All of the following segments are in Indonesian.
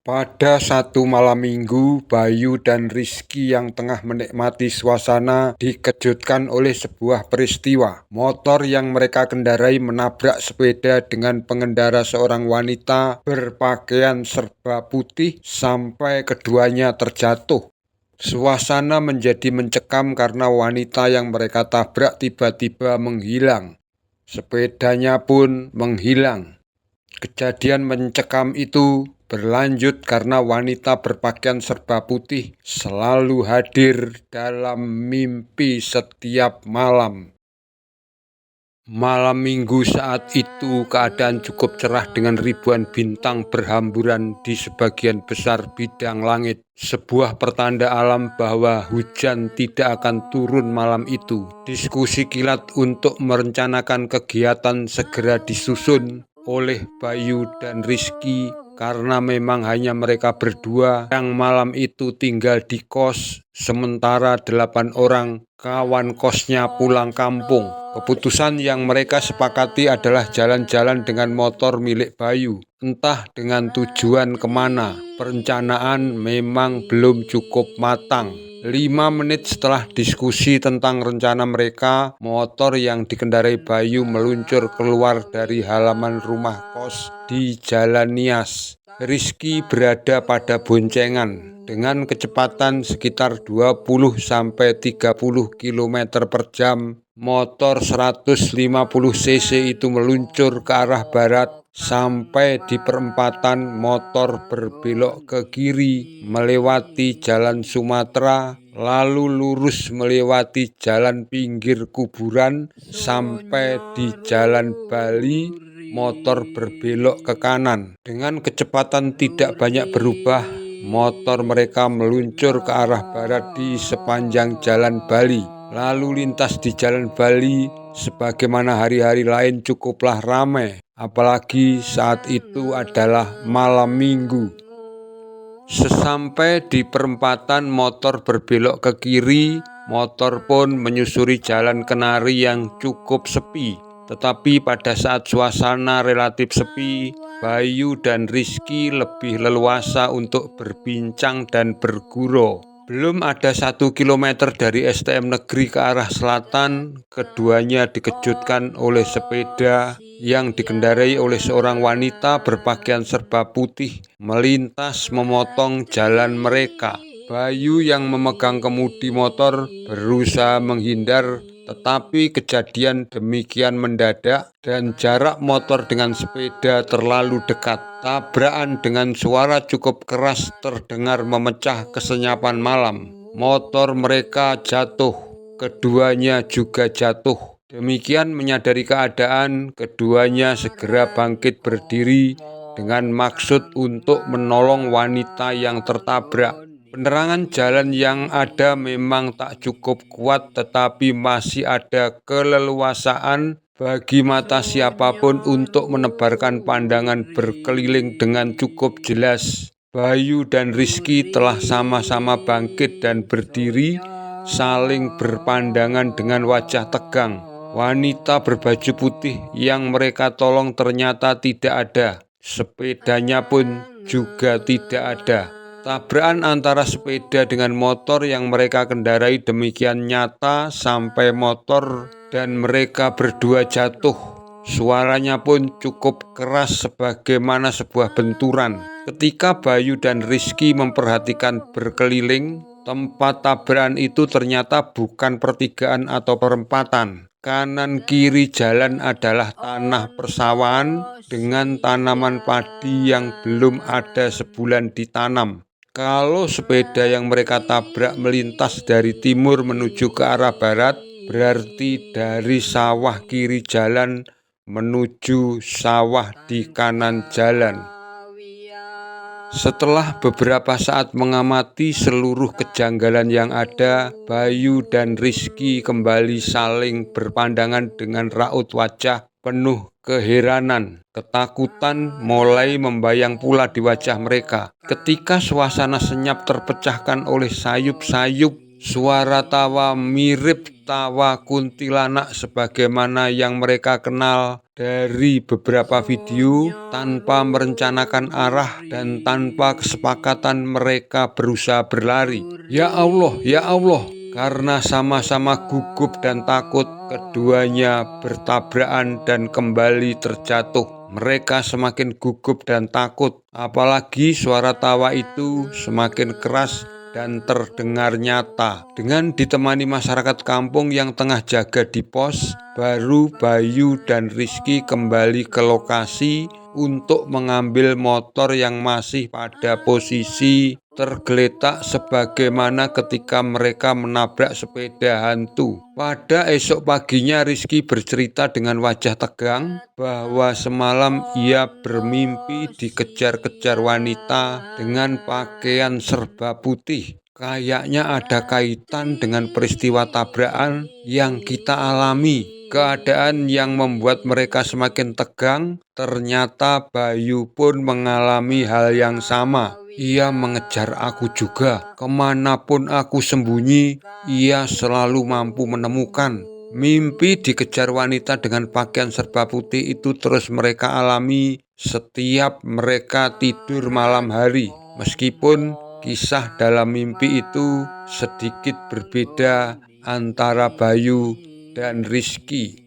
Pada satu malam minggu, Bayu dan Rizky yang tengah menikmati suasana dikejutkan oleh sebuah peristiwa. Motor yang mereka kendarai menabrak sepeda dengan pengendara seorang wanita berpakaian serba putih sampai keduanya terjatuh. Suasana menjadi mencekam karena wanita yang mereka tabrak tiba-tiba menghilang. Sepedanya pun menghilang. Kejadian mencekam itu berlanjut karena wanita berpakaian serba putih selalu hadir dalam mimpi setiap malam. Malam minggu saat itu keadaan cukup cerah dengan ribuan bintang berhamburan di sebagian besar bidang langit. Sebuah pertanda alam bahwa hujan tidak akan turun malam itu. Diskusi kilat untuk merencanakan kegiatan segera disusun oleh Bayu dan Rizky karena memang hanya mereka berdua yang malam itu tinggal di kos, sementara 8 orang kawan kosnya pulang kampung. Keputusan yang mereka sepakati adalah jalan-jalan dengan motor milik Bayu, entah dengan tujuan kemana. Perencanaan memang belum cukup matang. 5 menit setelah diskusi tentang rencana mereka, motor yang dikendarai Bayu meluncur keluar dari halaman rumah kos di Jalan Nias. Rizky berada pada boncengan dengan kecepatan sekitar 20-30 km per jam. Motor 150 cc itu meluncur ke arah barat. Sampai di perempatan, motor berbelok ke kiri melewati jalan Sumatera, lalu lurus melewati jalan pinggir kuburan sampai di jalan Bali. Motor berbelok ke kanan. Dengan kecepatan tidak banyak berubah, motor mereka meluncur ke arah barat di sepanjang jalan Bali. Lalu lintas di jalan Bali sebagaimana hari-hari lain cukuplah ramai, apalagi saat itu adalah malam minggu. Sesampai di perempatan, motor berbelok ke kiri. Motor pun menyusuri jalan Kenari yang cukup sepi. Tetapi pada saat suasana relatif sepi, Bayu dan Rizky lebih leluasa untuk berbincang dan bergurau. Belum ada 1 kilometer dari STM Negeri ke arah selatan, keduanya dikejutkan oleh sepeda yang dikendarai oleh seorang wanita berpakaian serba putih melintas memotong jalan mereka. Bayu yang memegang kemudi motor berusaha menghindar, tetapi kejadian demikian mendadak dan jarak motor dengan sepeda terlalu dekat. Tabrakan dengan suara cukup keras terdengar memecah kesenyapan malam. Motor mereka jatuh, keduanya juga jatuh. Demikian menyadari keadaan, keduanya segera bangkit berdiri dengan maksud untuk menolong wanita yang tertabrak. Penerangan jalan yang ada memang tak cukup kuat, tetapi masih ada keleluasaan bagi mata siapapun untuk menebarkan pandangan berkeliling dengan cukup jelas. Bayu dan Rizky telah sama-sama bangkit dan berdiri, saling berpandangan dengan wajah tegang. Wanita berbaju putih yang mereka tolong ternyata tidak ada. Sepedanya pun juga tidak ada. Tabrakan antara sepeda dengan motor yang mereka kendarai demikian nyata sampai motor dan mereka berdua jatuh. Suaranya pun cukup keras sebagaimana sebuah benturan. Ketika Bayu dan Rizky memperhatikan berkeliling, tempat tabrakan itu ternyata bukan pertigaan atau perempatan. Kanan kiri jalan adalah tanah persawahan dengan tanaman padi yang belum ada sebulan ditanam. Kalau sepeda yang mereka tabrak melintas dari timur menuju ke arah barat, berarti dari sawah kiri jalan menuju sawah di kanan jalan. Setelah beberapa saat mengamati seluruh kejanggalan yang ada, Bayu dan Rizky kembali saling berpandangan dengan raut wajah penuh keheranan. Ketakutan mulai membayang pula di wajah mereka. Ketika suasana senyap terpecahkan oleh sayup-sayup suara tawa mirip tawa kuntilanak sebagaimana yang mereka kenal dari beberapa video, tanpa merencanakan arah dan tanpa kesepakatan mereka berusaha berlari. Ya Allah, karena sama-sama gugup dan takut, keduanya bertabrakan dan kembali terjatuh. Mereka semakin gugup dan takut, apalagi suara tawa itu semakin keras dan terdengar nyata. Dengan ditemani masyarakat kampung yang tengah jaga di pos, baru Bayu dan Rizky kembali ke lokasi untuk mengambil motor yang masih pada posisi tergeletak sebagaimana ketika mereka menabrak sepeda hantu. Pada esok paginya Rizky bercerita dengan wajah tegang bahwa semalam ia bermimpi dikejar-kejar wanita dengan pakaian serba putih. Kayaknya ada kaitan dengan peristiwa tabrakan yang kita alami. Keadaan yang membuat mereka semakin tegang. Ternyata Bayu pun mengalami hal yang sama. Ia mengejar aku juga. Kemanapun aku sembunyi, ia selalu mampu menemukan. Mimpi dikejar wanita dengan pakaian serba putih itu terus mereka alami setiap mereka tidur malam hari. Meskipun kisah dalam mimpi itu sedikit berbeda antara Bayu dan Rizky.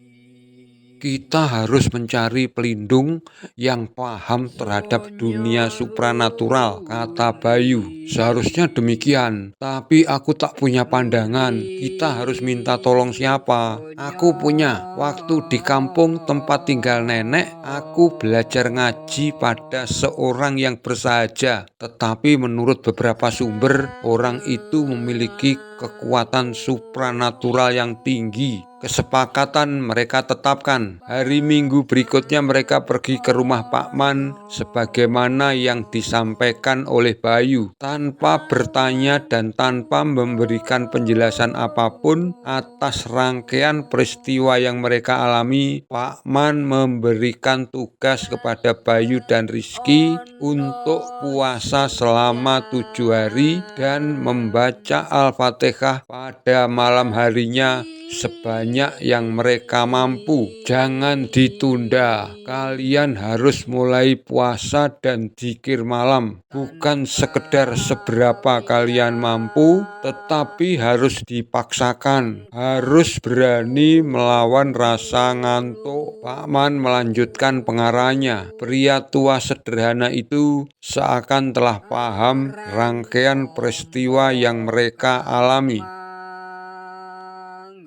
Kita harus mencari pelindung yang paham terhadap dunia supranatural, kata Bayu. Seharusnya demikian, tapi aku tak punya pandangan. Kita harus minta tolong siapa? Aku punya. Waktu di kampung tempat tinggal nenek, aku belajar ngaji pada seorang yang bersahaja. Tetapi menurut beberapa sumber, orang itu memiliki kekuatan supranatural yang tinggi. Kesepakatan mereka tetapkan. Hari Minggu berikutnya mereka pergi ke rumah Pak Man sebagaimana yang disampaikan oleh Bayu. Tanpa bertanya dan tanpa memberikan penjelasan apapun atas rangkaian peristiwa yang mereka alami, Pak Man memberikan tugas kepada Bayu dan Rizky untuk puasa selama 7 hari dan membaca Al-Fatihah pada malam harinya sebanyak yang mereka mampu. Jangan ditunda. Kalian harus mulai puasa dan zikir malam. Bukan sekedar seberapa kalian mampu, tetapi harus dipaksakan. Harus berani melawan rasa ngantuk. Pak Man melanjutkan pengarahnya. Pria tua sederhana itu seakan telah paham rangkaian peristiwa yang mereka alami.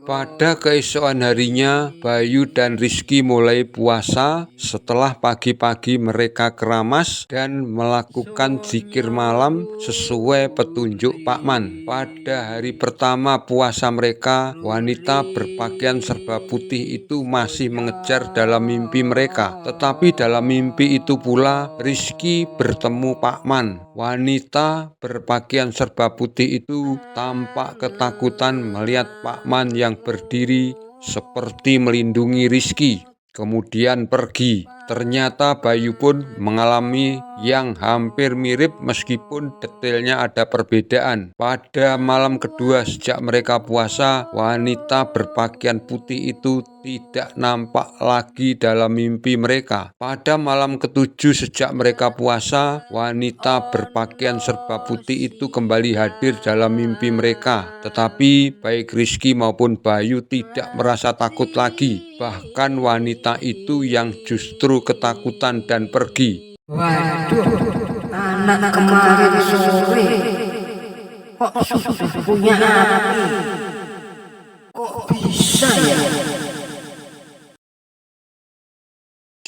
Pada keesokan harinya, Bayu dan Rizky mulai puasa. Setelah pagi-pagi mereka keramas dan melakukan zikir malam sesuai petunjuk Pak Man. Pada hari pertama puasa mereka, wanita berpakaian serba putih itu masih mengejar dalam mimpi mereka. Tetapi dalam mimpi itu pula, Rizky bertemu Pak Man. Wanita berpakaian serba putih itu tampak ketakutan melihat Pak Man yang berdiri seperti melindungi Rizky, kemudian pergi. Ternyata Bayu pun mengalami yang hampir mirip meskipun detailnya ada perbedaan. Pada malam kedua sejak mereka puasa, wanita berpakaian putih itu tidak nampak lagi dalam mimpi mereka. Pada malam ketujuh sejak mereka puasa, wanita berpakaian serba putih itu kembali hadir dalam mimpi mereka. Tetapi baik Rizky maupun Bayu tidak merasa takut lagi. Bahkan wanita itu yang justru ketakutan dan pergi. Waduh, anak kemarin sore kok sudah punya api? Kok bisa ya?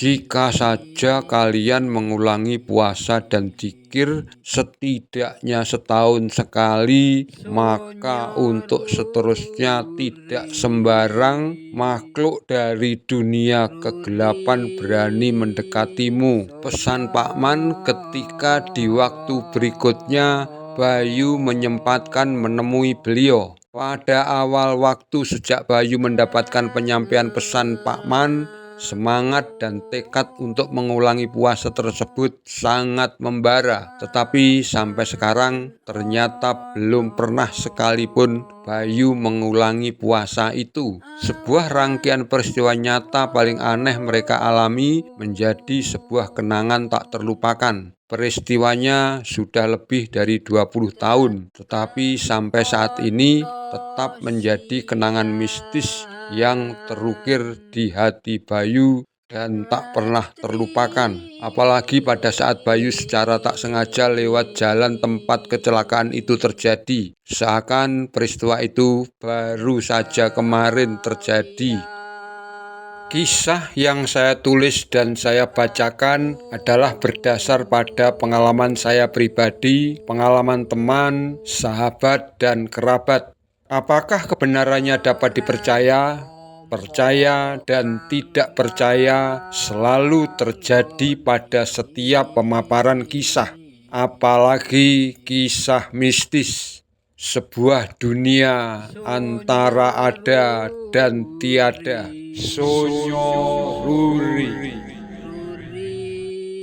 Jika saja kalian mengulangi puasa dan zikir setidaknya setahun sekali, maka untuk seterusnya tidak sembarang makhluk dari dunia kegelapan berani mendekatimu. Pesan Pak Man ketika di waktu berikutnya Bayu menyempatkan menemui beliau. Pada awal waktu sejak Bayu mendapatkan penyampaian pesan Pak Man, Semangat dan tekad untuk mengulangi puasa tersebut sangat membara, tetapi sampai sekarang ternyata belum pernah sekalipun Bayu mengulangi puasa itu. Sebuah rangkaian peristiwa nyata paling aneh mereka alami menjadi sebuah kenangan tak terlupakan. Peristiwanya sudah lebih dari 20 tahun, tetapi sampai saat ini tetap menjadi kenangan mistis yang terukir di hati Bayu dan tak pernah terlupakan. Apalagi pada saat Bayu secara tak sengaja lewat jalan tempat kecelakaan itu terjadi. Seakan peristiwa itu baru saja kemarin terjadi. Kisah yang saya tulis dan saya bacakan adalah berdasar pada pengalaman saya pribadi, pengalaman teman, sahabat, dan kerabat. Apakah kebenarannya dapat dipercaya? Percaya dan tidak percaya selalu terjadi pada setiap pemaparan kisah, apalagi kisah mistis. Sebuah dunia antara ada dan tiada. Sonyo Ruri.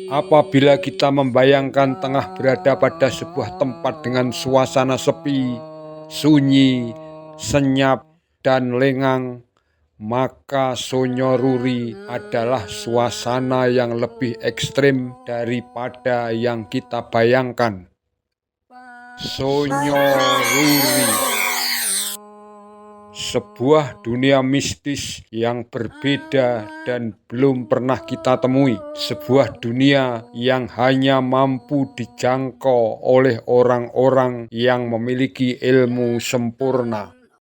Apabila kita membayangkan tengah berada pada sebuah tempat dengan suasana sepi, sunyi, senyap, dan lengang, maka Sonyo Ruri adalah suasana yang lebih ekstrim daripada yang kita bayangkan. Sonyo Ruri, sebuah dunia mistis yang berbeda dan belum pernah kita temui. Sebuah dunia yang hanya mampu dijangkau oleh orang-orang yang memiliki ilmu sempurna.